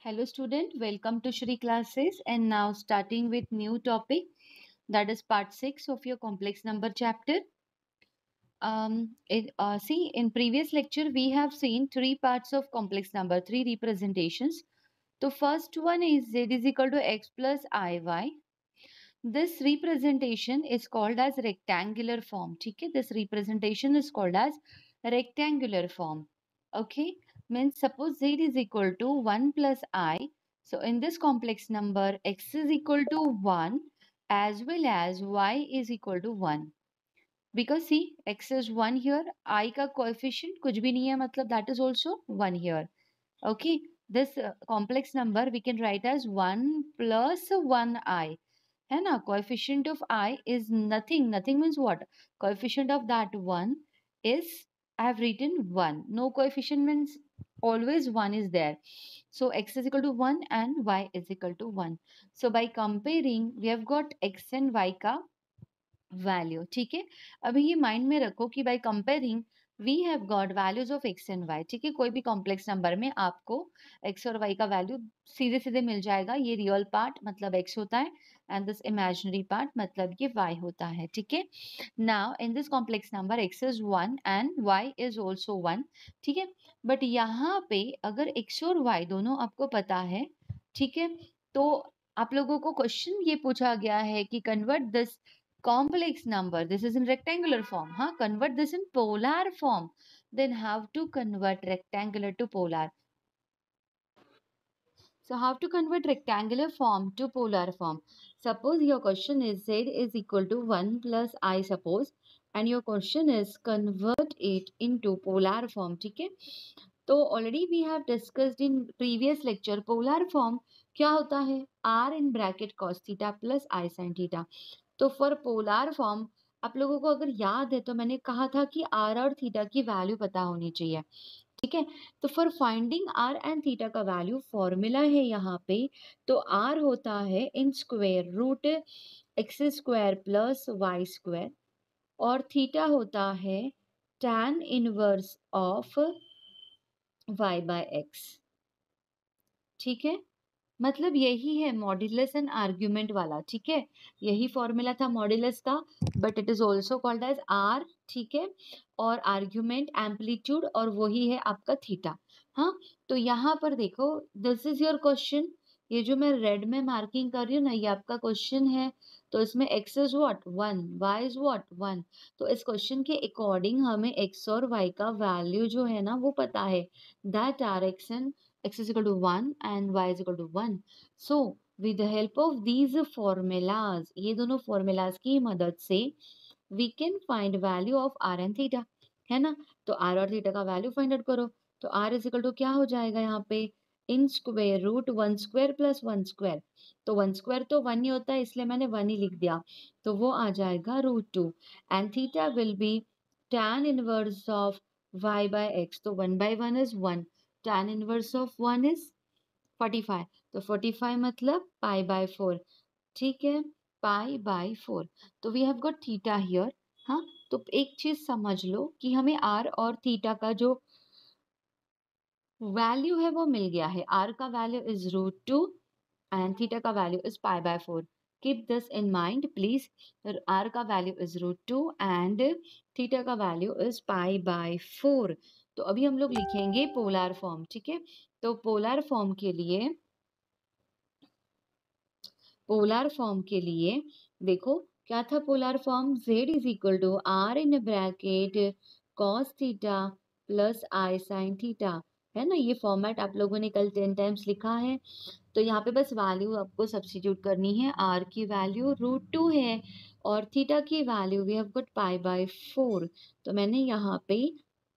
Hello student, welcome to Shri classes and now starting with new topic, that is part 6 of your complex number chapter. See, in previous lecture we have seen three parts of complex number, three representations. The first one is z is equal to x plus iy. This representation is called as rectangular form. Okay, this representation is called as rectangular form. Okay, means suppose z is equal to 1 plus I. So in this complex number, x is equal to 1 as well as y is equal to 1. Because see, x is 1 here, I का coefficient कुछ भी नहीं है, मतलब that is also 1 here. Okay, this complex number we can write as 1 plus 1i. है ना, coefficient of I is nothing. Nothing means what? Coefficient of that one is, I have written 1. No coefficient means always 1 is there. So x is equal to 1 and y is equal to 1. So by comparing, we have got x and y का value. ठीक है, अभी ये mind में रखो कि by comparing we have got values of x and y. ठीक है, कोई भी कॉम्प्लेक्स नंबर में आपको एक्स और वाई का वैल्यू सीधे सीधे मिल जाएगा. ये रियल पार्ट मतलब एक्स होता है एंड दिस इमेजिनरी पार्ट मतलब ये वाई होता है. ठीक है, now in this complex number x is 1 and y is also 1. ठीक है, बट यहाँ पे अगर एक्स और वाई दोनों आपको पता है, ठीक है, तो आप लोगों को क्वेश्चन ये पूछा गया है कि convert this complex number, this is in rectangular form, convert this in polar form. Then how to convert rectangular to polar? So how to convert rectangular form to polar form? Suppose your question is z is equal to 1 plus I suppose, and your question is convert it into polar form. ठीक है, तो already we have discussed in previous lecture polar form क्या होता है, r in bracket cos theta plus i sin theta. तो for polar form आप लोगों को अगर याद है तो मैंने कहा था कि r और थीटा की वैल्यू पता होनी चाहिए. ठीक है, तो for finding r and theta का वैल्यू फॉर्मूला है यहाँ पे. तो r होता है in square root x square plus y square और थीटा होता है tan inverse of y by x. ठीक है, मतलब यही है मॉड्यूलस एंड आर्ग्यूमेंट वाला. ठीक है, यही फॉर्मूला था मॉड्यूलस का, but it is also called as r. ठीक है, और आर्ग्यूमेंट एम्पलीट्यूड और वही है आपका थीटा. हाँ, तो यहाँ पर देखो, दिस इज योर क्वेश्चन. ये जो मैं रेड में मार्किंग कर रही हूँ ना, ये आपका क्वेश्चन है. तो इसमें x is what 1, y is what 1. तो इस क्वेश्चन के अकॉर्डिंग हमें x और y का वैल्यू जो है ना वो पता है, दैट आर x एंड x is equal to 1 and y is equal to 1. So with the help of these formulas, ये दोनों formulas की मदद से we can find value of r and theta, है ना. तो r और थीटा का वैल्यू फाइंड आउट करो. तो r इज इक्वल टू क्या हो जाएगा यहाँ पे, in square root 1 square plus 1 square. तो 1 स्क्वायर तो 1 ही होता है इसलिए मैंने 1 ही लिख दिया. तो वो आ जाएगा √2 and theta will be tan inverse of y by x. तो 1 by 1 is 1, tan inverse of 1 is 45. तो 45 मतलब पाई बाय 4. ठीक है, पाई बाय 4. तो we have got theta here. हाँ, तो एक चीज समझ लो कि हमें r और थीटा का जो वैल्यू है वो मिल गया है. r का वैल्यू इज √2 एंड थीटा का value is pi by 4. Keep this in mind please. r का वैल्यू इज √2 एंड थीटा का वैल्यू इज पाई बाय 4. तो अभी हम लोग लिखेंगे पोलर फॉर्म. ठीक है, तो पोलर फॉर्म के लिए देखो क्या था polar form, z is equal to r in bracket cos theta plus i sin theta. है ना, ये फॉर्मेट आप लोगों ने कल 10 टाइम्स लिखा है. तो यहाँ पे बस वैल्यू आपको सब्स्टिट्यूट करनी है. r की वैल्यू √2 है और थीटा की value we have got pi by 4. तो मैंने यहाँ पे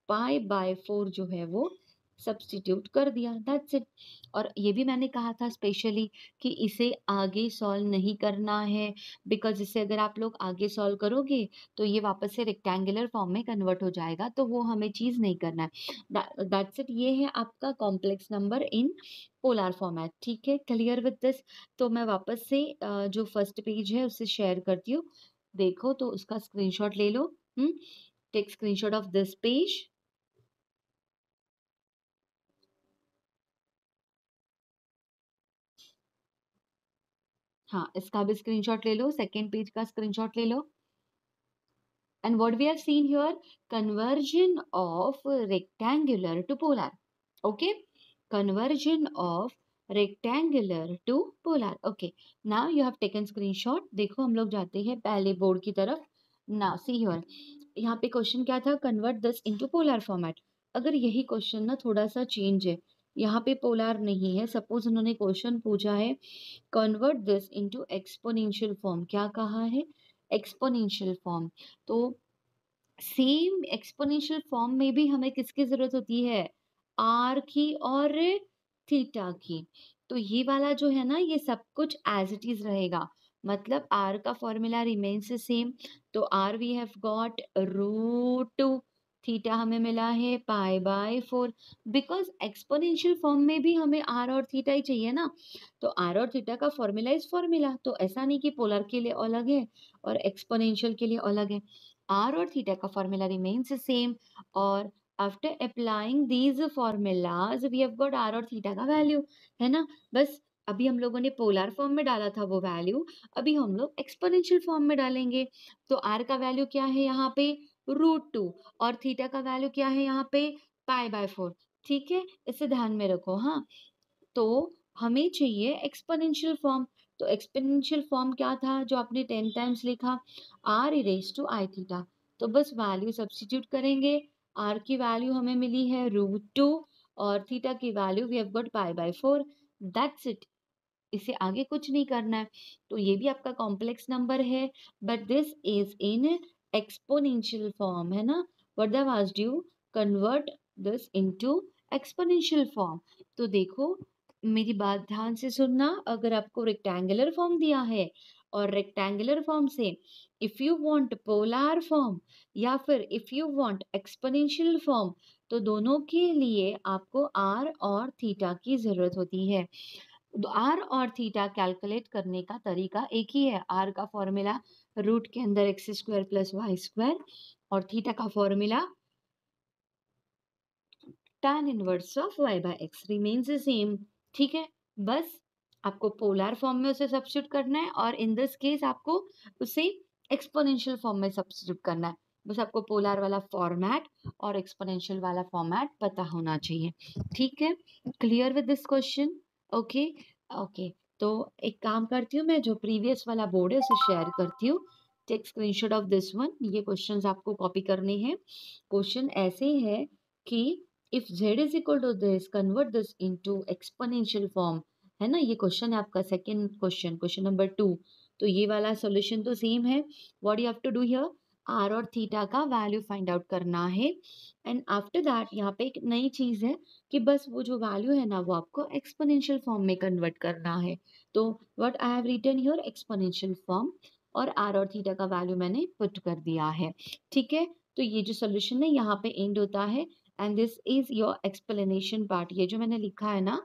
पाई बाय 4 जो है वो सब्स्टिट्यूट कर दिया, दैट्स इट. और ये भी मैंने कहा था स्पेशली कि इसे आगे सॉल्व नहीं करना है, बिकॉज इसे अगर आप लोग आगे सॉल्व करोगे तो ये वापस से रेक्टेंगुलर फॉर्म में कन्वर्ट हो जाएगा, तो वो हमें चीज़ नहीं करना है. दैट्स इट, ये है आपका complex number in polar format. ठीक है, क्लियर विद दिस. तो मैं वापस से जो फर्स्ट पेज है उसे शेयर करती हूँ. देखो तो उसका स्क्रीनशॉट ले लो. Take screenshot of this page. हाँ, इसका भी स्क्रीनशॉट ले लो, सेकंड पेज का स्क्रीनशॉट ले लो। And what we have seen here, conversion of rectangular to polar. Okay, conversion of rectangular to polar. Okay, now you have taken screenshot. देखो हम लोग जाते हैं पहले बोर्ड की तरफ. Now see here, यहाँ पे क्वेश्चन क्या था, convert this into polar format. अगर यही क्वेश्चन ना थोड़ा सा चेंज है, यहाँ पे पोलर नहीं है, सपोज उन्होंने क्वेश्चन पूछा है convert this into exponential form. क्या कहा है, एक्सपोनेंशियल फॉर्म. तो सेम एक्सपोनेंशियल फॉर्म में भी हमें किसकी जरूरत होती है, आर की और थीटा की. तो ये वाला जो है ना, ये सब कुछ एज इट इज रहेगा. मतलब आर का फॉर्मूला रिमेन्स सेम. तो r we have got root, theta हमें मिला है pi by 4. Because exponential form में भी हमें आर और थीटा ही चाहिए ना. तो आर और थीटा का फॉर्मूला इज फॉर्मूला. तो ऐसा नहीं कि पोलर के लिए अलग है और एक्सपोनेंशियल के लिए अलग है. आर और थीटा का फॉर्मूला रिमेन्स सेम. और after applying these formulas we have got r और थीटा का वैल्यू, है ना. बस अभी हम लोगों ने पोलर फॉर्म में डाला था वो वैल्यू, अभी हम लोग एक्सपोनेंशियल फॉर्म में डालेंगे. तो आर का वैल्यू क्या है यहाँ पे, √2. और थीटा का वैल्यू क्या है यहाँ पे, पाई बाय 4. ठीक है, इसे ध्यान में रखो. हाँ, तो हमें चाहिए एक्सपोनेंशियल फॉर्म. तो एक्सपोनेंशियल फॉर्म क्या था जो आपने 10 टाइम्स लिखा, r e raise to i theta. तो बस वैल्यू सब्स्टिट्यूट करेंगे. आर की वैल्यू हमें मिली है √2 और थीटा की value we have got pi by 4. That's it. इसे आगे कुछ नहीं करना है. तो ये भी आपका कॉम्प्लेक्स नंबर है, but this is in exponential form, है ना. What the asked you, convert this into exponential form. तो देखो, मेरी बात ध्यान से सुनना. अगर आपको रेक्टेंगुलर फॉर्म दिया है और रेक्टेंगुलर फॉर्म से if you want polar form या फिर if you want exponential form, तो दोनों के लिए आपको आर और थीटा की जरूरत होती है. आर और थीटा कैलकुलेट करने का तरीका एक ही है. आर का फॉर्मूला रूट के अंदर x square plus y square, और थीटा का formula tan inverse of y by x remains same. ठीक है, बस आपको पोलर फॉर्म में उसे सब्स्टिट्यूट करना है और इन दिस केस आपको उसे एक्सपोनेंशियल फॉर्म में सब्स्टिट्यूट करना है. बस आपको पोलर वाला फॉर्मेट और एक्सपोनेंशियल वाला फॉर्मेट पता होना चाहिए. ठीक है, clear with this question. Okay okay. तो एक काम करती हूँ, मैं जो प्रीवियस वाला बोर्ड है उसे शेयर करती हूँ. Take screenshot of this one. ये क्वेश्चंस आपको कॉपी करने हैं. क्वेश्चन ऐसे है कि if z is equal to this, convert this into exponential form. है ना, ये क्वेश्चन है आपका सेकंड क्वेश्चन, क्वेश्चन नंबर 2. तो ये वाला सॉल्यूशन तो सेम है. What you have to do here, r और थीटा का वैल्यू फाइंड आउट करना है. एंड आफ्टर दैट यहाँ पे एक नई चीज है कि बस वो जो वैल्यू है ना वो आपको एक्सपोनेंशियल फॉर्म में कन्वर्ट करना है. तो what I have written here, exponential form, और आर और थीटा का वैल्यू मैंने पुट कर दिया है. ठीक है, तो ये जो सोल्यूशन है यहाँ पे एंड होता है. And this is your explanation part. ये जो मैंने लिखा है ना,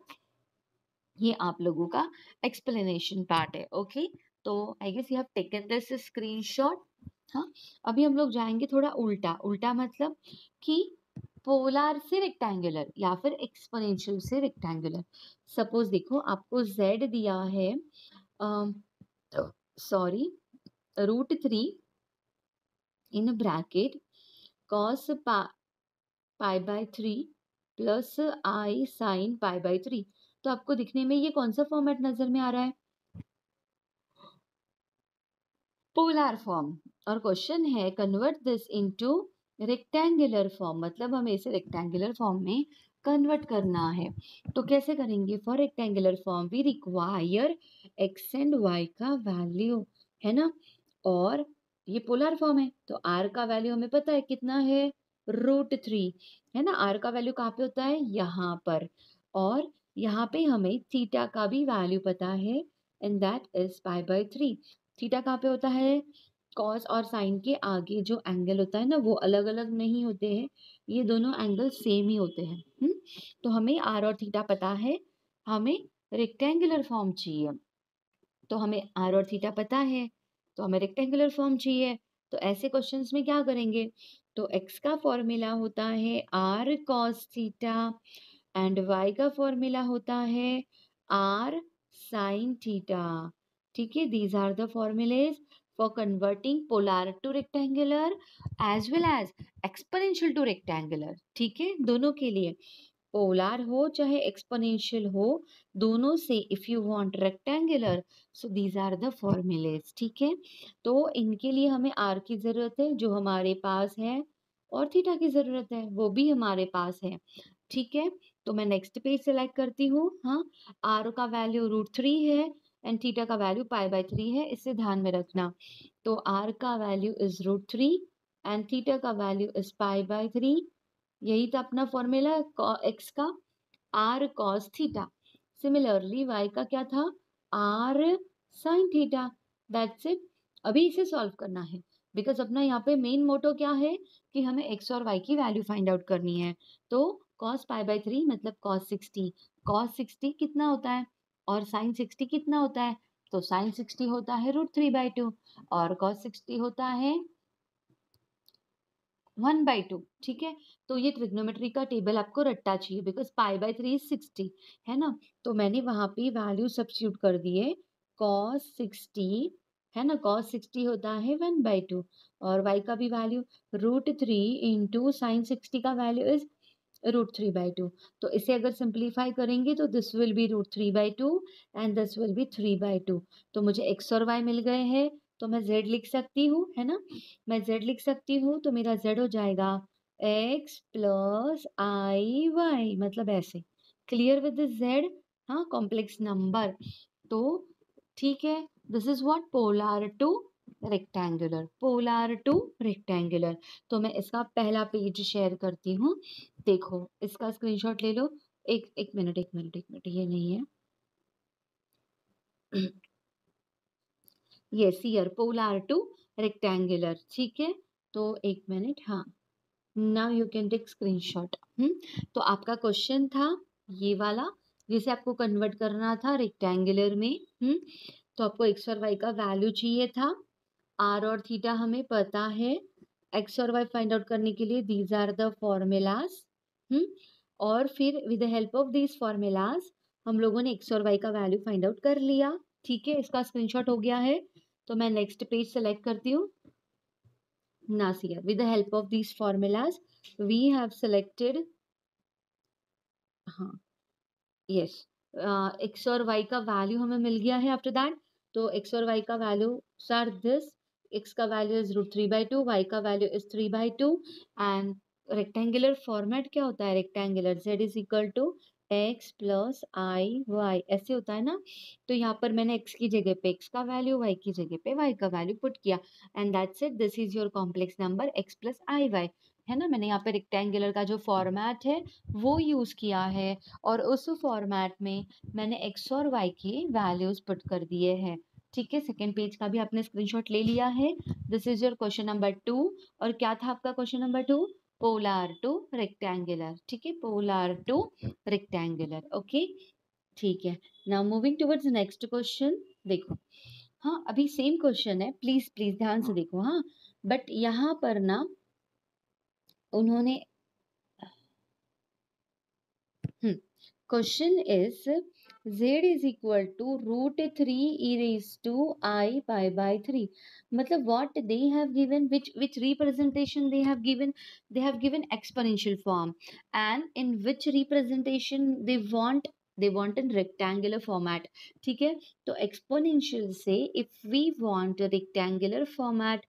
ये आप लोगों का एक्सप्लेनेशन पार्ट है. ओके, तो I guess you have taken this screenshot. हाँ, अभी हम लोग जाएंगे थोड़ा उल्टा. उल्टा मतलब कि पोलर से रेक्टेंगुलर या फिर एक्सपोनेंशियल से रेक्टेंगुलर. सपोज देखो, आपको z दिया है, sorry, √3 in bracket cos pi by 3 plus I sine pi by 3. तो आपको दिखने में ये कौन सा फॉर्मेट नजर में आ रहा है, पोलर फॉर्म. और क्वेश्चन है convert this into rectangular form, मतलब हमें इसे रेक्टेंगुलर फॉर्म में कन्वर्ट करना है. तो कैसे करेंगे, for rectangular form we require x and y का वैल्यू, है ना. और ये पोलर फॉर्म है तो आर का वैल्यू हमें पता है कितना है, √3, है ना. आर का वैल्यू कहाँ पे होता है, यहाँ पर. और यहाँ पे हमें थीटा का भी वैल्यू पता है, and that is pi by 3. Theta कहाँ पे होता है, कॉस और साइन के आगे जो एंगल होता है ना वो अलग अलग नहीं होते हैं, ये दोनों एंगल सेम ही होते हैं. तो हमें आर और थीटा पता है, हमें रेक्टेंगुलर फॉर्म चाहिए. तो हमें आर और थीटा पता है, तो हमें रेक्टेंगुलर फॉर्म चाहिए. तो ऐसे क्वेश्चंस में क्या करेंगे, तो एक्स का फॉर्मूला होता है r cos theta and y का फॉर्मूला होता है आर साइन थीटा. ठीक है, these are the formulas for converting polar to rectangular as well as exponential to rectangular. ठीक है, दोनों के लिए पोलर हो चाहे एक्सपोनेंशियल हो, दोनों से if you want rectangular, so these are the formulas. ठीक है, तो इनके लिए हमें आर की जरूरत है जो हमारे पास है, और थीटा की जरूरत है वो भी हमारे पास है. ठीक है, तो मैं नेक्स्ट पेज सेलेक्ट करती हूँ. हाँ, आर का वैल्यू √3 है एंड थीटा का वैल्यू π/3 है, इसे ध्यान में रखना. तो आर का वैल्यू इज √3 एंड थीटा का वैल्यू इज π/3. यही था अपना फॉर्मूला एक्स का, r cos theta. Similarly y का क्या था, r sine theta. That's it. अभी इसे सॉल्व करना है बिकॉज अपना यहाँ पे मेन मोटो क्या है कि हमें एक्स और वाई की वैल्यू फाइंड आउट करनी है. तो cos π/3 मतलब cos 60. cos 60 कितना होता है और sin 60 कितना होता है, तो sin 60 होता है √3/2 और cos 60 होता है 1/2. ठीक है, तो ये ट्रिग्नोमेट्री का टेबल आपको रट्टा चाहिए बिकॉज π/3 इज 60 है ना. तो मैंने वहां पे वैल्यू सब्स्टिट्यूट कर दिए. cos 60 है ना, cos 60 होता है 1/2 और y का भी वैल्यू √3 इंटू साइन 60 का वैल्यू इज √3/2. तो इसे अगर सिंप्लीफाई करेंगे तो this will be √3/2 and this will be 3/2. तो मुझे x और y मिल गए हैं, तो मैं z लिख सकती हूँ, है ना. मैं z लिख सकती हूँ, तो मेरा z हो जाएगा x प्लस आई वाई, मतलब ऐसे. Clear with the z. हाँ, कॉम्प्लेक्स नंबर. तो ठीक है, this is what polar to rectangular. Polar to rectangular. तो मैं इसका पहला पेज शेयर करती हूँ. देखो, इसका स्क्रीनशॉट ले लो. एक एक मिनट एक मिनट एक मिनट, ये नहीं है. Yes, here polar to rectangular. ठीक है, तो एक मिनट. हाँ, now you can take screenshot. तो आपका क्वेश्चन था ये वाला जिसे आपको कन्वर्ट करना था रेक्टेंगुलर में. तो आपको एक्स और वाई का वैल्यू चाहिए था. आर और थीटा हमें पता है. एक्स और वाई फाइंड आउट करने के लिए दीज आर द फॉर्मूलाज. और फिर with the help of these formulas हम लोगों ने एक्स और वाई का वैल्यू फाइंड आउट कर लिया. ठीक है, इसका स्क्रीनशॉट हो गया है. तो मैं नेक्स्ट पेज सेलेक्ट करती हूँ. Nasiya, with the help of these formulas we have selected. हाँ, यस, एक्स और वाई का वैल्यू हमें मिल गया है आफ्टर दैट. तो एक्स और वाई का वैल्यू आर दिस. एक्स का वैल्यू इज √3/2, वाई का value is 3/2 and rectangular format क्या होता है, rectangular z is equal to x plus i y, ऐसे होता है ना. तो यहाँ पर मैंने x की जगह पे x का वैल्यू, y की जगह पे y का वैल्यू पुट किया and that's it. This is your complex number x plus i y, है ना. मैंने यहाँ पे रेक्टेंगुलर का जो फॉर्मेट है वो यूज किया है और उस फॉर्मेट में मैंने x और y के वैल्यूज पुट कर दिए हैं. ठीक है, सेकेंड पेज का भी आपने स्क्रीनशॉट ले लिया है. This is your question number 2. और क्या था आपका question number 2, polar to rectangular. ठीक है, पोलर टू रेक्टेंगुलर. ओके, ठीक है. Now moving towards next question. देखो, हाँ, अभी सेम क्वेश्चन है, प्लीज प्लीज ध्यान से देखो. हाँ, बट यहाँ पर ना उन्होंने question is z is equal to √3 e raised to I π/3. मतलब what they have given, which representation they have given, they have given exponential form, and in which representation they want in rectangular format. ठीक है, तो exponential से if we want a rectangular format,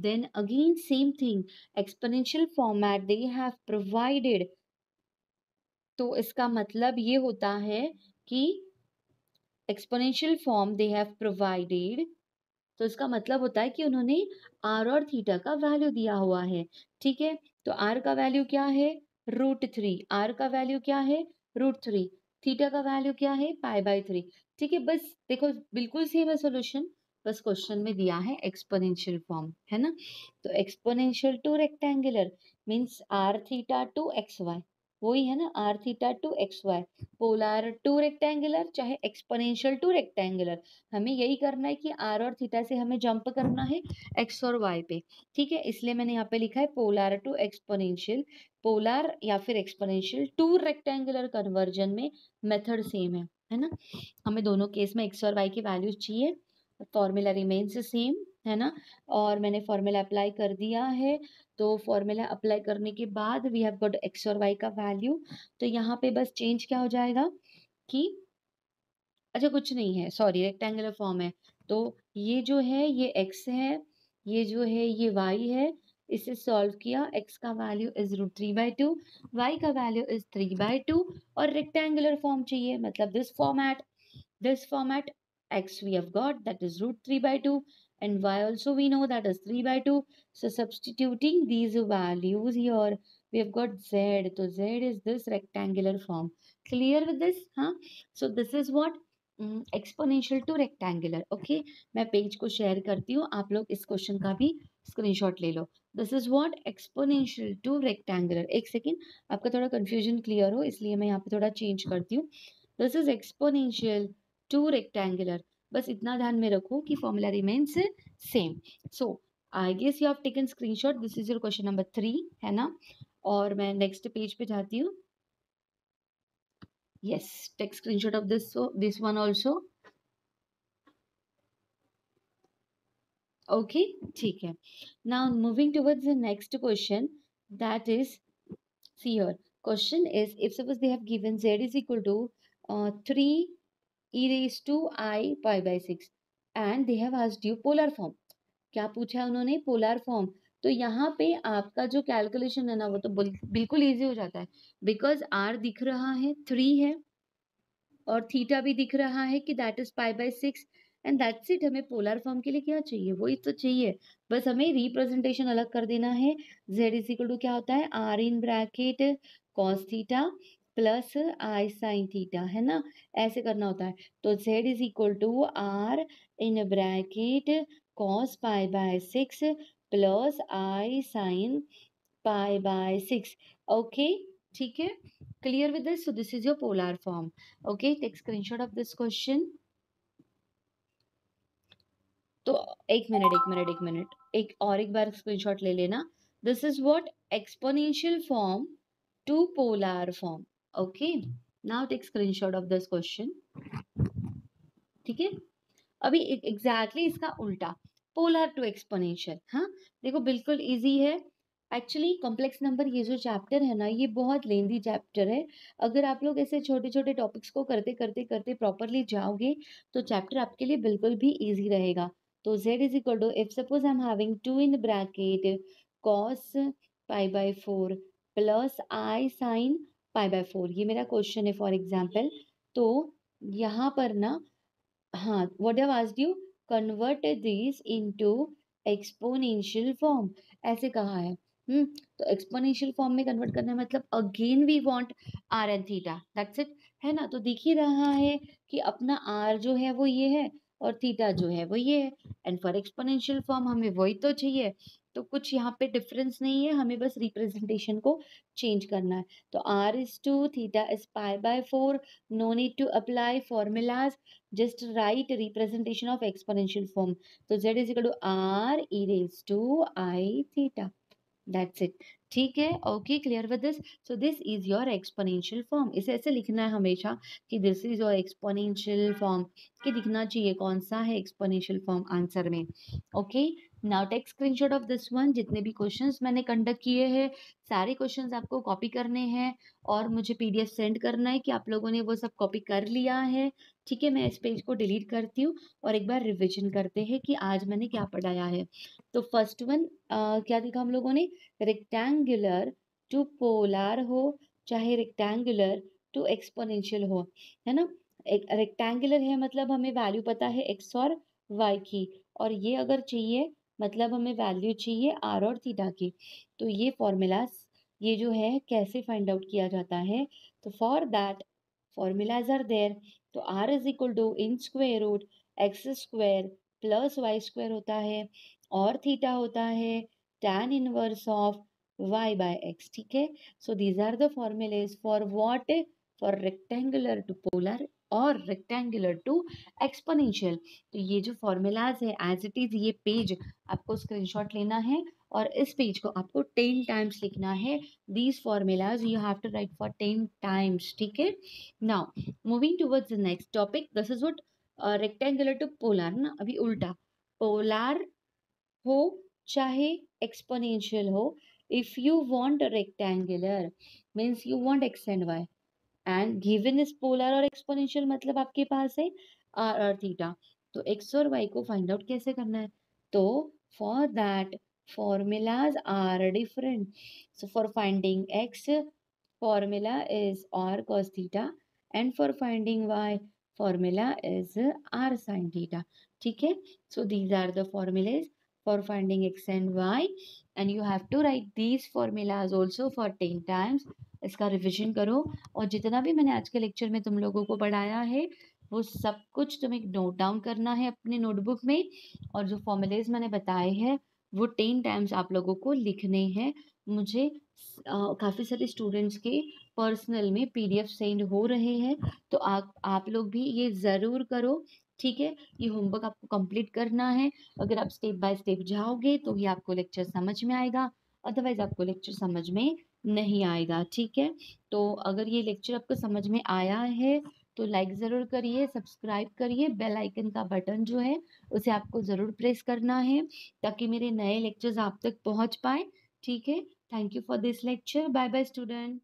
then again same thing, exponential format they have provided. तो इसका मतलब ये होता है कि exponential form they have provided. तो इसका मतलब होता है कि उन्होंने आर और थीटा का वैल्यू दिया हुआ है. ठीक है, तो आर का वैल्यू क्या है, √3. आर का वैल्यू क्या है, √3. थीटा का वैल्यू क्या है, π/3. ठीक है, बस देखो बिल्कुल सेम है सोल्यूशन, बस क्वेश्चन में दिया है एक्सपोनेंशियल फॉर्म, है ना. तो exponential to rectangular means r theta to x y, वही है ना, r theta to x y. Polar to rectangular चाहे एक्सपोनेंशियल टू रेक्टेंगुलर, हमें यही करना है कि आर और थीटा से हमें जंप करना है एक्स और वाई पे. ठीक है, इसलिए मैंने यहाँ पे लिखा है पोलर टू एक्सपोनेंशियल. पोलर या फिर एक्सपोनेंशियल टू रेक्टेंगुलर कन्वर्जन में मेथड सेम है ना. हमें दोनों केस में एक्स और वाई की वैल्यूज चाहिए. फॉर्मूला रिमेन्स सेम, है ना, और मैंने फॉर्मूला अप्लाई कर दिया है। तो फॉर्मूला अप्लाई करने के बाद वी हैव गॉट एक्स और वाई का वैल्यू। तो यहाँ पे बस चेंज क्या हो जाएगा कि अच्छा कुछ नहीं है, सॉरी, रेक्टेंगुलर फॉर्म है। तो ये जो है ये x है, ये जो है ये y है। इसे सॉल्व किया, x का वैल्यू इज √3/2, y का वैल्यू इज 3/2, और रेक्टेंगुलर फॉर्म चाहिए, मतलब this format, x we have got that is √3/2, and y also we know that is 3/2. So substituting these values here, we have got z. So z is this rectangular form. Clear with this? Huh? So this is what exponential to rectangular. Okay, मैं page को share करती हूँ, आप लोग इस question का भी screenshot ले लो। This is what exponential to rectangular. एक सेकेंड, आपका थोड़ा कंफ्यूजन क्लियर हो इसलिए मैं यहाँ पे थोड़ा चेंज करती हूँ। This is exponential to rectangular. बस इतना ध्यान में रखो कि formula remains same. So I guess you have taken screenshot. This is your question number 3, है ना। और मैं नेक्स्ट पेज पे जाती हूँ। Yes, take screenshot of this, so this one also. Okay, ठीक है। Now moving towards the next question, that is, see here. Question is, if suppose they have given z is equal to 3 e raised to I pi by 6 and they have asked you polar form. क्या पूछा है उन्होंने? Polar form. तो यहाँ पे आपका जो calculation है ना वो तो बिल्कुल इजी हो जाता है, बिकॉज r दिख रहा है 3 है और थीटा भी दिख रहा है कि that is π/6, and that's it. हमें पोलर फॉर्म के लिए क्या चाहिए? वही तो चाहिए, बस हमें रिप्रेजेंटेशन अलग कर देना है। z इज इक्वल टू क्या होता है? r in bracket cos theta plus i sin theta, है ना, ऐसे करना होता है। तो z is equal to r in bracket cos π/6 plus i sin π/6। Okay, ठीक है, clear with this? So this is your polar form. Okay, take screenshot of this question. तो एक बार स्क्रीनशॉट ले लेना। This is what exponential form to polar form. Okay, now take screenshot of this question. ठीक है, अभी exactly इसका उल्टा, polar to exponential. हाँ, देखो बिल्कुल इजी है। एक्चुअली कॉम्प्लेक्स नंबर ये जो चैप्टर है ना, ये बहुत लेंदी चैप्टर है। अगर आप लोग ऐसे छोटे छोटे टॉपिक्स को करते करते करते प्रॉपरली जाओगे तो चैप्टर आपके लिए बिल्कुल भी इजी रहेगा। तो z is equal to, if suppose I am having 2 in bracket cos π/4 plus i sin π/4, ये मेरा क्वेश्चन है फॉर एग्जाम्पल। तो यहाँ पर ना, हाँ, what I've asked you, convert these into exponential form, ऐसे कहा है। तो एक्सपोनेंशियल फॉर्म में कन्वर्ट करना है, मतलब again we want r and theta, that's it, है ना। तो दिख ही रहा है कि अपना आर जो है वो ये है और थीटा जो है वो ये है, एंड फॉर एक्सपोनेंशियल फॉर्म हमें वही तो चाहिए। तो कुछ यहाँ पे डिफरेंस नहीं है, हमें बस रिप्रेजेंटेशन को चेंज करना है। तो r is 2, theta is π/4, no need to apply formulas, just write representation of exponential form. So z is equal to r e raised to I theta. That's it. ठीक है, okay, clear with this? So this is your exponential form. इसे ऐसे लिखना है हमेशा कि this is your exponential form, कि दिखना चाहिए कौन सा है एक्सपोनेंशियल फॉर्म आंसर में। Okay, now take screenshot of this one. जितने भी क्वेश्चंस मैंने कंडक्ट किए हैं, सारे क्वेश्चंस आपको कॉपी करने हैं और मुझे पीडीएफ सेंड करना है कि आप लोगों ने वो सब कॉपी कर लिया है। ठीक है, मैं इस पेज को डिलीट करती हूँ और एक बार रिविजन करते हैं कि आज मैंने क्या पढ़ाया है। तो फर्स्ट वन क्या देखा हम लोगों ने? रेक्टेंगुलर टू पोलर हो, चाहे रेक्टेंगुलर टू एक्सपोनेंशियल हो, है ना। एक रेक्टेंगुलर है मतलब हमें वैल्यू पता है एक्स और वाई की, और ये अगर चाहिए मतलब हमें वैल्यू चाहिए आर और थीटा की। तो ये फॉर्मूलाज, ये जो है कैसे फाइंड आउट किया जाता है? तो for that formulas are there. तो r is equal to in square root x square plus y square होता है, और थीटा होता है tan inverse of y by x। ठीक है, so these are the formulas for what? For rectangular to polar और rectangular to exponential. तो ये जो फॉर्मूलाज है एज इट इज, ये पेज आपको स्क्रीनशॉट लेना है और इस पेज को आपको 10 टाइम्स लिखना है। These formulas you have to write for 10 times. ठीक है, now moving towards the next topic, this is what rectangular to polar ना, अभी उल्टा, पोलर हो चाहे एक्सपोनेंशियल हो, if you want rectangular means you want x and y and given is polar और exponential, मतलब आपके पास है आर और थीटा। तो एक्स और वाई को फाइंड आउट कैसे करना है? तो for that formulas are different. So for finding x, formula is r cos theta, and for finding y, formula is r sin theta. ठीक है? So these are the formulas for finding x and y, and you have to write these formulas also for 10 times. इसका revision करो, और जितना भी मैंने आज के लेक्चर में तुम लोगों को पढ़ाया है वो सब कुछ तुम्हें नोट डाउन करना है अपने नोटबुक में, और जो फॉर्मूलेज मैंने बताए हैं वो 10 टाइम्स आप लोगों को लिखने हैं। मुझे काफ़ी सारे स्टूडेंट्स के पर्सनल में पीडीएफ सेंड हो रहे हैं, तो आप लोग भी ये ज़रूर करो। ठीक है, ये होमवर्क आपको कंप्लीट करना है। अगर आप स्टेप बाय स्टेप जाओगे तो ही आपको लेक्चर समझ में आएगा, अदरवाइज आपको लेक्चर समझ में नहीं आएगा। ठीक है, तो अगर ये लेक्चर आपको समझ में आया है तो लाइक ज़रूर करिए, सब्सक्राइब करिए, बेल आइकन का बटन जो है उसे आपको ज़रूर प्रेस करना है ताकि मेरे नए लेक्चर्स आप तक पहुंच पाए। ठीक है, thank you for this lecture, bye bye student.